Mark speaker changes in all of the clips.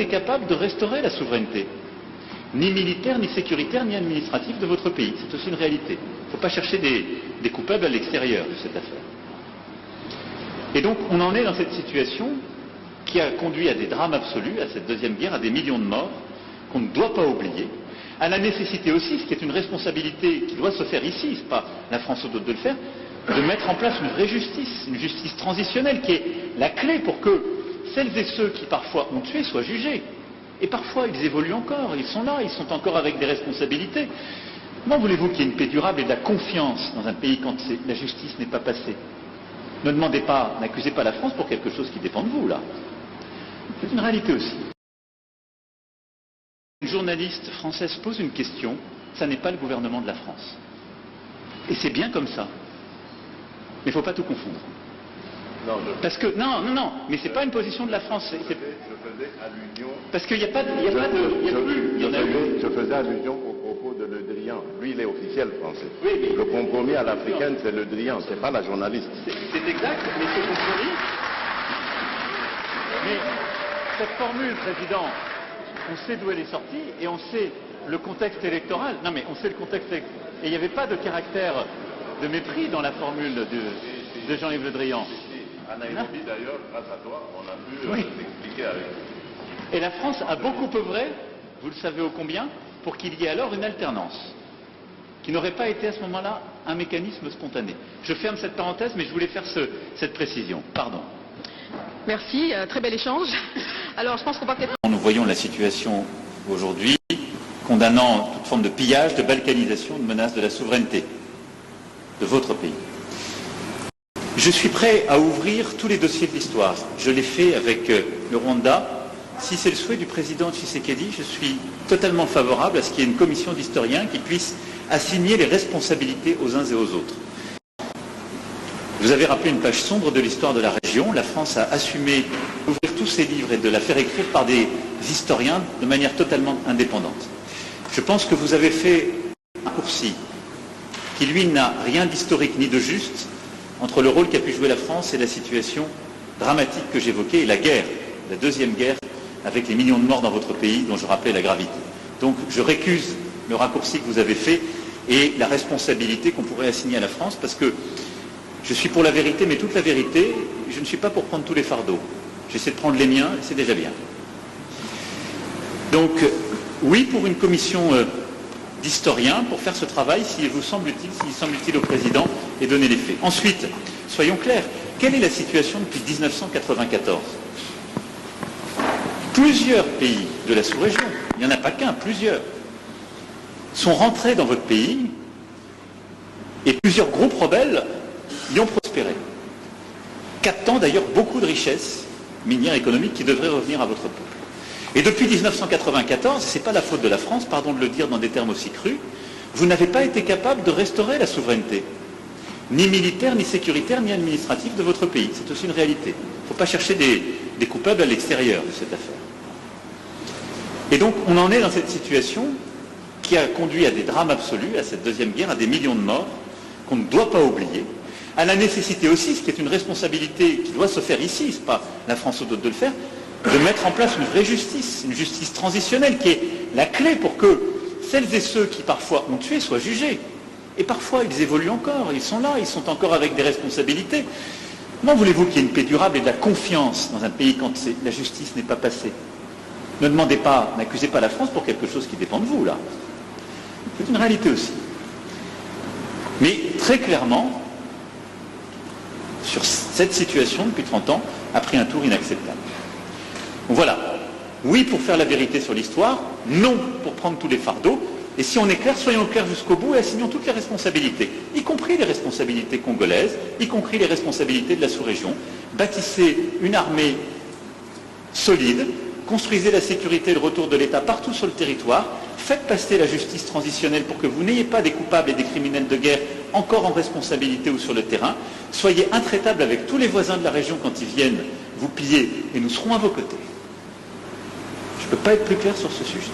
Speaker 1: été capable de restaurer la souveraineté, ni militaire, ni sécuritaire, ni administrative de votre pays. C'est aussi une réalité. Il ne faut pas chercher des coupables à l'extérieur de cette affaire. Et donc, on en est dans cette situation qui a conduit à des drames absolus, à cette deuxième guerre, à des millions de morts, qu'on ne doit pas oublier, à la nécessité aussi, ce qui est une responsabilité qui doit se faire ici, c'est pas la France ou d'autres de le faire, de mettre en place une vraie justice, une justice transitionnelle, qui est la clé pour que celles et ceux qui parfois ont tué soient jugés. Et parfois, ils évoluent encore, ils sont là, ils sont encore avec des responsabilités. Comment voulez-vous qu'il y ait une paix durable et de la confiance dans un pays quand la justice n'est pas passée? Ne demandez pas, n'accusez pas la France pour quelque chose qui dépend de vous, là. C'est une réalité aussi. Une journaliste française pose une question, ça n'est pas le gouvernement de la France. Et c'est bien comme ça. Mais il ne faut pas tout confondre.
Speaker 2: Non,
Speaker 1: parce que, non, mais c'est pas une position de la France.
Speaker 2: Je faisais allusion.
Speaker 1: Parce qu'il n'y a pas de.
Speaker 2: Je faisais allusion au propos de Le Drian. Lui, il est officiel français.
Speaker 1: Oui, mais
Speaker 2: le compromis à l'africaine, c'est Le Drian, c'est pas la journaliste.
Speaker 1: C'est exact, mais ce compromis. Mais cette formule, Président, on sait d'où elle est sortie et on sait le contexte électoral. Non, mais on sait le contexte électoral. Et il n'y avait pas de caractère de mépris dans la formule de Jean-Yves Le Drian.
Speaker 2: À Nairobi, d'ailleurs, grâce à toi, on a pu l'expliquer avec.
Speaker 1: Et la France a beaucoup œuvré, vous le savez ô combien, pour qu'il y ait alors une alternance, qui n'aurait pas été à ce moment-là un mécanisme spontané. Je ferme cette parenthèse, mais je voulais faire cette précision. Pardon.
Speaker 3: Merci, très bel échange. Alors, je pense qu'on va peut-être...
Speaker 1: Nous voyons la situation aujourd'hui, condamnant toute forme de pillage, de balkanisation, de menace de la souveraineté de votre pays. Je suis prêt à ouvrir tous les dossiers de l'histoire. Je l'ai fait avec le Rwanda. Si c'est le souhait du président Tshisekedi, je suis totalement favorable à ce qu'il y ait une commission d'historiens qui puisse assigner les responsabilités aux uns et aux autres. Vous avez rappelé une page sombre de l'histoire de la région. La France a assumé d'ouvrir tous ses livres et de la faire écrire par des historiens de manière totalement indépendante. Je pense que vous avez fait un raccourci qui, lui, n'a rien d'historique ni de juste entre le rôle qu'a pu jouer la France et la situation dramatique que j'évoquais, et la guerre, la deuxième guerre, avec les millions de morts dans votre pays, dont je rappelais la gravité. Donc je récuse le raccourci que vous avez fait et la responsabilité qu'on pourrait assigner à la France, parce que je suis pour la vérité, mais toute la vérité, je ne suis pas pour prendre tous les fardeaux. J'essaie de prendre les miens, et c'est déjà bien. Donc, oui, pour une commission d'historiens, pour faire ce travail, s'il vous semble utile, s'il semble utile au président, et donner les faits. Ensuite, soyons clairs, quelle est la situation depuis 1994 ? Plusieurs pays de la sous-région, il n'y en a pas qu'un, plusieurs, sont rentrés dans votre pays, et plusieurs groupes rebelles y ont prospéré, captant d'ailleurs beaucoup de richesses minières économiques qui devraient revenir à votre peuple. Et depuis 1994, ce n'est pas la faute de la France, pardon de le dire dans des termes aussi crus, vous n'avez pas été capable de restaurer la souveraineté, ni militaire, ni sécuritaire, ni administrative de votre pays. C'est aussi une réalité. Il ne faut pas chercher des coupables à l'extérieur de cette affaire. Et donc, on en est dans cette situation qui a conduit à des drames absolus, à cette deuxième guerre, à des millions de morts, qu'on ne doit pas oublier, à la nécessité aussi, ce qui est une responsabilité qui doit se faire ici, ce n'est pas la France ou d'autres de le faire, de mettre en place une vraie justice, une justice transitionnelle qui est la clé pour que celles et ceux qui parfois ont tué soient jugés. Et parfois, ils évoluent encore, ils sont là, ils sont encore avec des responsabilités. Comment voulez-vous qu'il y ait une paix durable et de la confiance dans un pays quand la justice n'est pas passée? Ne demandez pas, n'accusez pas la France pour quelque chose qui dépend de vous, là. C'est une réalité aussi. Mais très clairement, sur cette situation, depuis 30 ans, a pris un tour inacceptable. Donc voilà, oui pour faire la vérité sur l'histoire, non pour prendre tous les fardeaux, et si on est clair, soyons clairs jusqu'au bout et assignons toutes les responsabilités, y compris les responsabilités congolaises, y compris les responsabilités de la sous-région. Bâtissez une armée solide, construisez la sécurité et le retour de l'État partout sur le territoire, faites passer la justice transitionnelle pour que vous n'ayez pas des coupables et des criminels de guerre encore en responsabilité ou sur le terrain, soyez intraitables avec tous les voisins de la région quand ils viennent vous piller et nous serons à vos côtés. Je ne peux pas être plus clair sur ce sujet.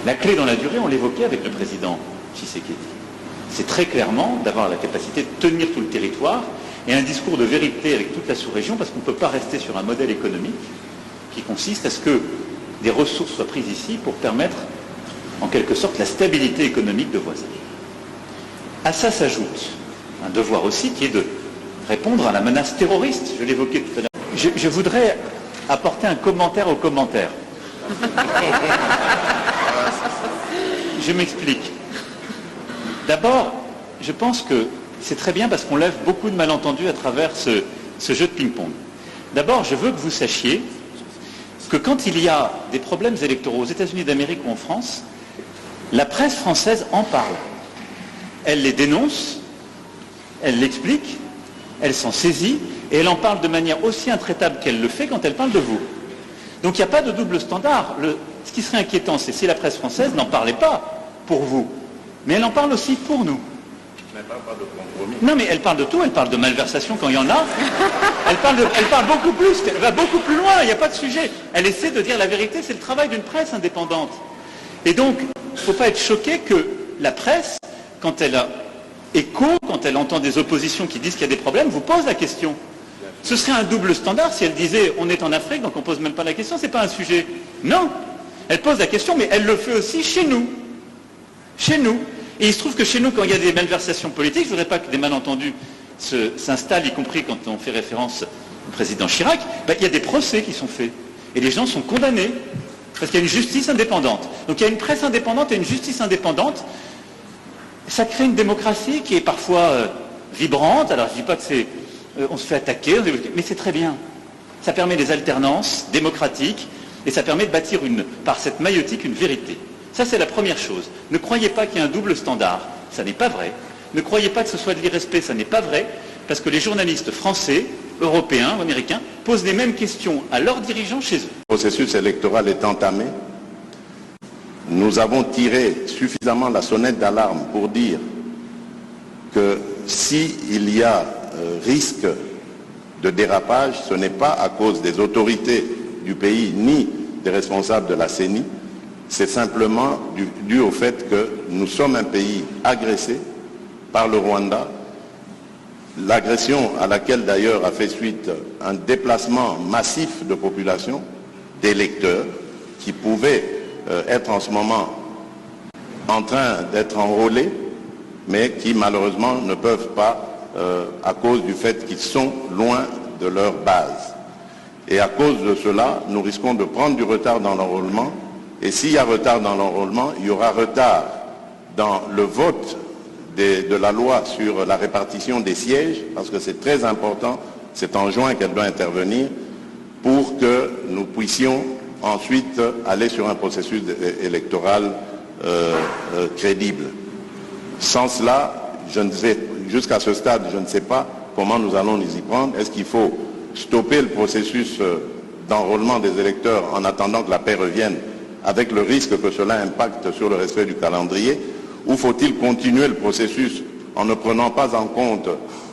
Speaker 1: La clé dans la durée, on l'évoquait avec le président Tshisekedi. C'est très clairement d'avoir la capacité de tenir tout le territoire et un discours de vérité avec toute la sous-région, parce qu'on ne peut pas rester sur un modèle économique qui consiste à ce que des ressources soient prises ici pour permettre, en quelque sorte, la stabilité économique de voisinage. À ça s'ajoute un devoir aussi qui est de répondre à la menace terroriste, je l'évoquais tout à l'heure. Je voudrais apporter un commentaire au commentaire. Je m'explique. D'abord, je pense que c'est très bien parce qu'on lève beaucoup de malentendus à travers ce jeu de ping-pong. D'abord, je veux que vous sachiez que quand il y a des problèmes électoraux aux États-Unis d'Amérique ou en France, la presse française en parle. Elle les dénonce, elle l'explique, elle s'en saisit et elle en parle de manière aussi intraitable qu'elle le fait quand elle parle de vous. Donc il n'y a pas de double standard. Ce qui serait inquiétant, c'est si la presse française n'en parlait pas pour vous, mais elle en parle aussi pour nous.
Speaker 2: Elle ne parle pas de compromis.
Speaker 1: Non, mais elle parle de tout, elle parle de malversation quand il y en a. Elle parle beaucoup plus, elle va beaucoup plus loin, il n'y a pas de sujet. Elle essaie de dire la vérité, c'est le travail d'une presse indépendante. Et donc, il ne faut pas être choqué que la presse, quand elle a écho, quand elle entend des oppositions qui disent qu'il y a des problèmes, vous pose la question. Ce serait un double standard si elle disait on est en Afrique, donc on ne pose même pas la question, c'est pas un sujet. Non, elle pose la question, mais elle le fait aussi chez nous. Chez nous. Et il se trouve que chez nous, quand il y a des malversations politiques, je ne voudrais pas que des malentendus s'installent, y compris quand on fait référence au président Chirac, il y a des procès qui sont faits. Et les gens sont condamnés, parce qu'il y a une justice indépendante. Donc il y a une presse indépendante et une justice indépendante. Ça crée une démocratie qui est parfois vibrante. Alors je ne dis pas que c'est... on se fait attaquer, mais c'est très bien. Ça permet des alternances démocratiques et ça permet de bâtir par cette maïotique une vérité. Ça, c'est la première chose. Ne croyez pas qu'il y ait un double standard, ça n'est pas vrai. Ne croyez pas que ce soit de l'irrespect, ça n'est pas vrai, parce que les journalistes français, européens ou américains posent les mêmes questions à leurs dirigeants chez eux.
Speaker 2: Le processus électoral est entamé. Nous avons tiré suffisamment la sonnette d'alarme pour dire que s'il y a risque de dérapage, ce n'est pas à cause des autorités du pays ni des responsables de la CENI, c'est simplement dû au fait que nous sommes un pays agressé par le Rwanda, l'agression à laquelle d'ailleurs a fait suite un déplacement massif de population, d'électeurs, qui pouvaient être en ce moment en train d'être enrôlés, mais qui malheureusement ne peuvent pas à cause du fait qu'ils sont loin de leur base. Et à cause de cela, nous risquons de prendre du retard dans l'enrôlement. Et s'il y a retard dans l'enrôlement, il y aura retard dans le vote de la loi sur la répartition des sièges, parce que c'est très important, c'est en juin qu'elle doit intervenir, pour que nous puissions ensuite aller sur un processus électoral crédible. Sans cela, jusqu'à ce stade, je ne sais pas comment nous allons nous y prendre. Est-ce qu'il faut stopper le processus d'enrôlement des électeurs en attendant que la paix revienne, avec le risque que cela impacte sur le respect du calendrier, ou faut-il continuer le processus en ne prenant pas en compte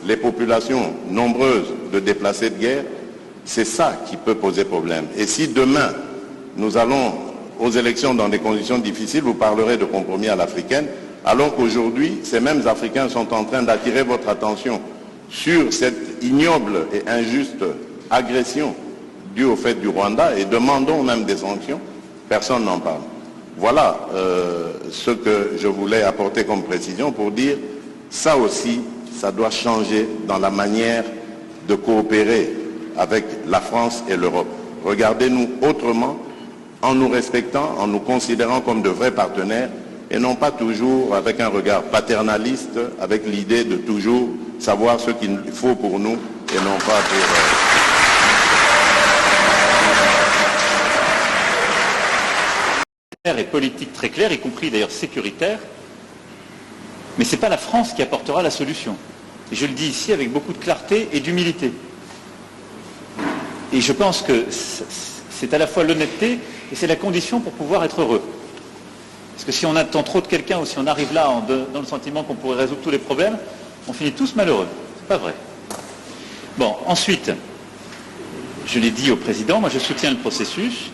Speaker 2: les populations nombreuses de déplacés de guerre? C'est ça qui peut poser problème. Et si demain, nous allons aux élections dans des conditions difficiles, vous parlerez de compromis à l'africaine, alors qu'aujourd'hui, ces mêmes Africains sont en train d'attirer votre attention sur cette ignoble et injuste agression due au fait du Rwanda, et demandons même des sanctions. Personne n'en parle. Voilà ce que je voulais apporter comme précision pour dire, ça aussi, ça doit changer dans la manière de coopérer avec la France et l'Europe. Regardez-nous autrement, en nous respectant, en nous considérant comme de vrais partenaires, et non pas toujours avec un regard paternaliste, avec l'idée de toujours savoir ce qu'il faut pour nous et non pas pour...
Speaker 1: et politique très claire, y compris d'ailleurs sécuritaire, mais ce n'est pas la France qui apportera la solution. Et je le dis ici avec beaucoup de clarté et d'humilité. Et je pense que c'est à la fois l'honnêteté et c'est la condition pour pouvoir être heureux. Parce que si on attend trop de quelqu'un ou si on arrive là dans le sentiment qu'on pourrait résoudre tous les problèmes, on finit tous malheureux. C'est pas vrai. Bon, ensuite, je l'ai dit au président, moi je soutiens le processus.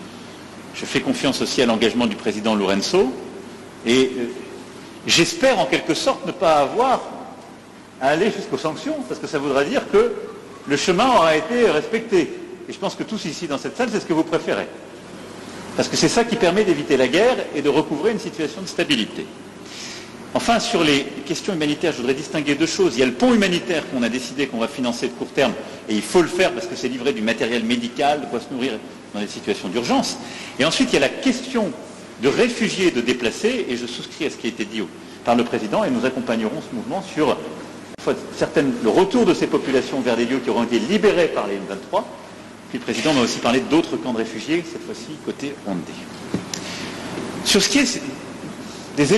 Speaker 1: Je fais confiance aussi à l'engagement du président Lourenço et j'espère en quelque sorte ne pas avoir à aller jusqu'aux sanctions, parce que ça voudra dire que le chemin aura été respecté. Et je pense que tous ici dans cette salle, c'est ce que vous préférez. Parce que c'est ça qui permet d'éviter la guerre et de recouvrer une situation de stabilité. Enfin, sur les questions humanitaires, je voudrais distinguer deux choses. Il y a le pont humanitaire qu'on a décidé qu'on va financer de court terme, et il faut le faire parce que c'est livrer du matériel médical, de quoi se nourrir dans des situations d'urgence. Et ensuite, il y a la question de réfugiés et de déplacés, et je souscris à ce qui a été dit par le Président, et nous accompagnerons ce mouvement sur le retour de ces populations vers des lieux qui auront été libérés par les M23. Puis le Président m'a aussi parlé d'autres camps de réfugiés, cette fois-ci côté Rwandais. Sur ce qui est